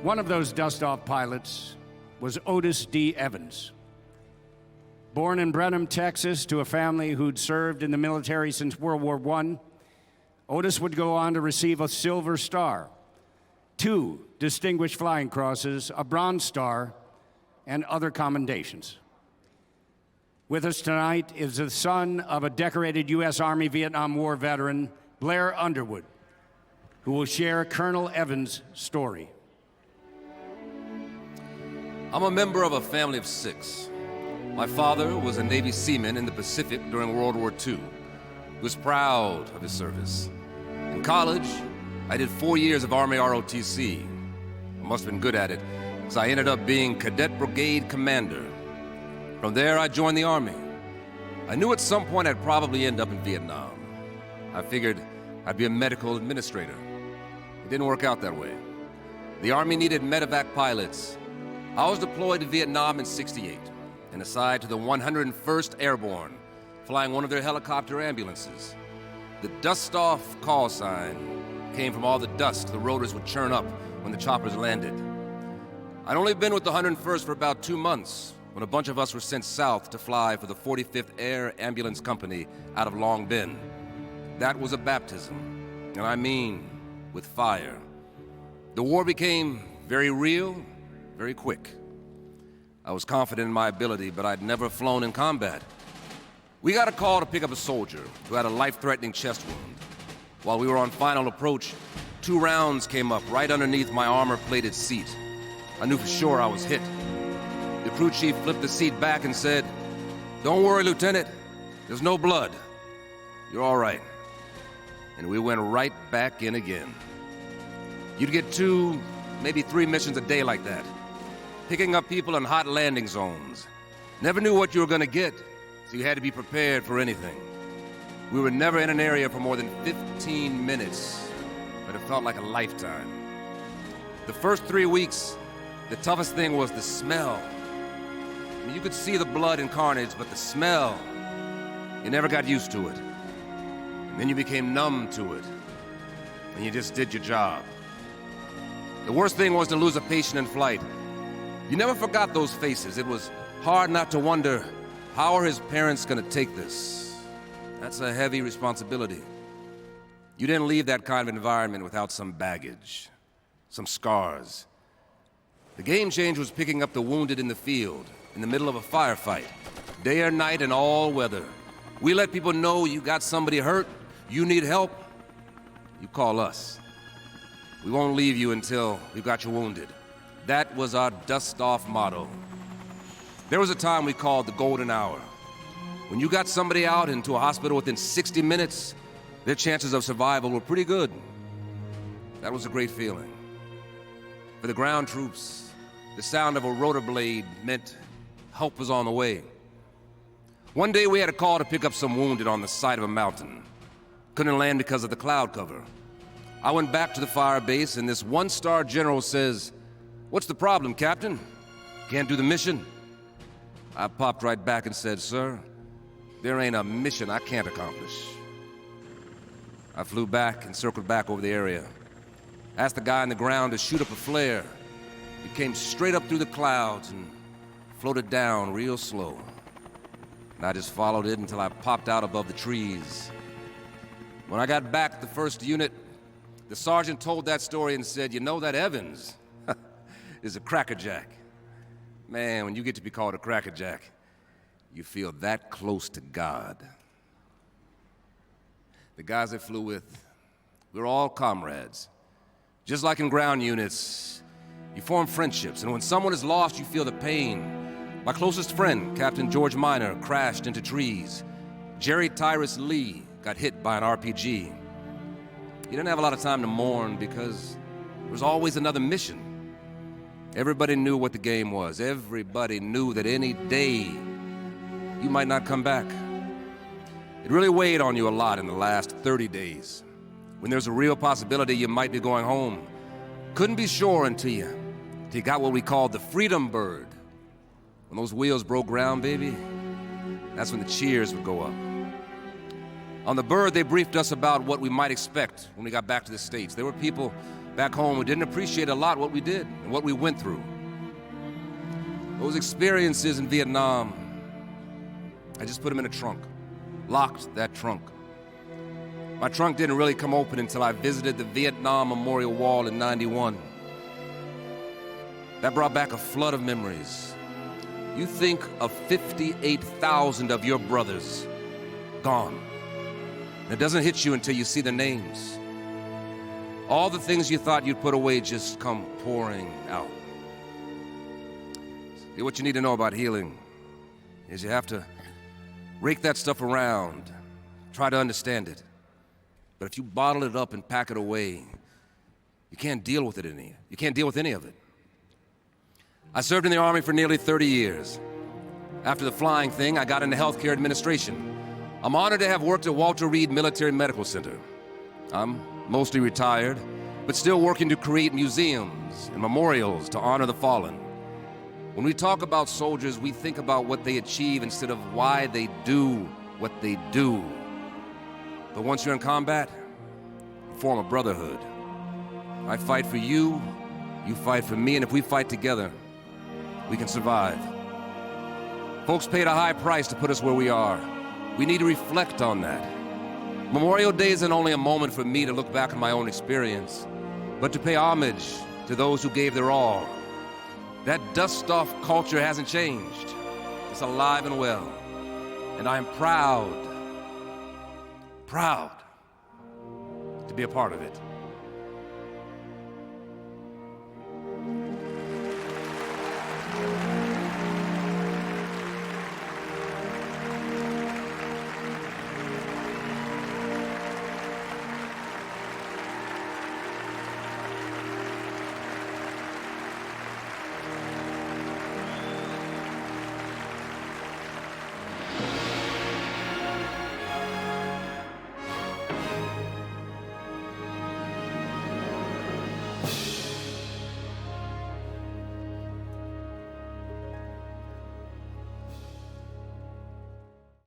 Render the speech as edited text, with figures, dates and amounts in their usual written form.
One of those Dustoff pilots was Otis D. Evans. Born in Brenham, Texas, to a family who'd served in the military since World War I, Otis would go on to receive a Silver Star, 2 Distinguished Flying Crosses, a Bronze Star, and other commendations. With us tonight is the son of a decorated U.S. Army Vietnam War veteran, Blair Underwood, who will share Colonel Evans' story. I'm a member of a family of 6. My father was a Navy seaman in the Pacific during World War II. He was proud of his service. In college, I did 4 years of Army ROTC. I must have been good at it, because I ended up being Cadet Brigade Commander. From there, I joined the Army. I knew at some point I'd probably end up in Vietnam. I figured I'd be a medical administrator. It didn't work out that way. The Army needed medevac pilots. I was deployed to Vietnam in '68 and assigned to the 101st Airborne, flying one of their helicopter ambulances. The Dustoff call sign came from all the dust the rotors would churn up when the choppers landed. I'd only been with the 101st for about 2 months when a bunch of us were sent south to fly for the 45th Air Ambulance Company out of Long Binh. That was a baptism, and I mean with fire. The war became very real, very quick. I was confident in my ability, but I'd never flown in combat. We got a call to pick up a soldier who had a life-threatening chest wound. While we were on final approach, 2 rounds came up right underneath my armor-plated seat. I knew for sure I was hit. The crew chief flipped the seat back and said, "Don't worry, Lieutenant. There's no blood. You're all right." And we went right back in again. You'd get 2, maybe 3 missions a day like that, picking up people in hot landing zones. Never knew what you were going to get, so you had to be prepared for anything. We were never in an area for more than 15 minutes, but it felt like a lifetime. The first 3 weeks, the toughest thing was the smell. I mean, you could see the blood and carnage, but the smell, you never got used to it. And then you became numb to it, and you just did your job. The worst thing was to lose a patient in flight. You never forgot those faces. It was hard not to wonder, how are his parents going to take this? That's a heavy responsibility. You didn't leave that kind of environment without some baggage, some scars. The game change was picking up the wounded in the field, in the middle of a firefight, day or night and all weather. We let people know you got somebody hurt, you need help, you call us. We won't leave you until we've got you wounded. That was our Dustoff motto. There was a time we called the golden hour. When you got somebody out into a hospital within 60 minutes, their chances of survival were pretty good. That was a great feeling. For the ground troops, the sound of a rotor blade meant help was on the way. One day we had a call to pick up some wounded on the side of a mountain. Couldn't land because of the cloud cover. I went back to the fire base and this 1-star general says, "What's the problem, Captain? Can't do the mission?" I popped right back and said, "Sir, there ain't a mission I can't accomplish." I flew back and circled back over the area. Asked the guy on the ground to shoot up a flare. It came straight up through the clouds and floated down real slow. And I just followed it until I popped out above the trees. When I got back to the 1st unit, the sergeant told that story and said, "You know, that Evans is a crackerjack." Man, when you get to be called a crackerjack, you feel that close to God. The guys I flew with, we were all comrades. Just like in ground units, you form friendships, and when someone is lost, you feel the pain. My closest friend, Captain George Minor, crashed into trees. Jerry Tyrus Lee got hit by an RPG. He didn't have a lot of time to mourn because there was always another mission. Everybody knew what the game was. Everybody knew that any day you might not come back. It really weighed on you a lot in the last 30 days, when there's a real possibility you might be going home. Couldn't be sure until you got what we called the freedom bird. When those wheels broke ground, baby, that's when the cheers would go up. On the bird, they briefed us about what we might expect when we got back to the States. There were people back home who didn't appreciate a lot what we did, and and what we went through. Those experiences in Vietnam, I just put them in a trunk, locked that trunk. My trunk didn't really come open until I visited the Vietnam Memorial Wall in '91. That brought back a flood of memories. You think of 58,000 of your brothers gone. And it doesn't hit you until you see their names. All the things you thought you'd put away just come pouring out. See, what you need to know about healing is you have to rake that stuff around, try to understand it. But if you bottle it up and pack it away, you can't deal with it You can't deal with any of it. I served in the Army for nearly 30 years. After the flying thing, I got into healthcare administration. I'm honored to have worked at Walter Reed Military Medical Center. I'm mostly retired, but still working to create museums and memorials to honor the fallen. When we talk about soldiers, we think about what they achieve instead of why they do what they do. But once you're in combat, you form a brotherhood. I fight for you, you fight for me, and if we fight together, we can survive. Folks paid a high price to put us where we are. We need to reflect on that. Memorial Day isn't only a moment for me to look back on my own experience, but to pay homage to those who gave their all. That Dustoff culture hasn't changed. It's alive and well. And I am proud to be a part of it.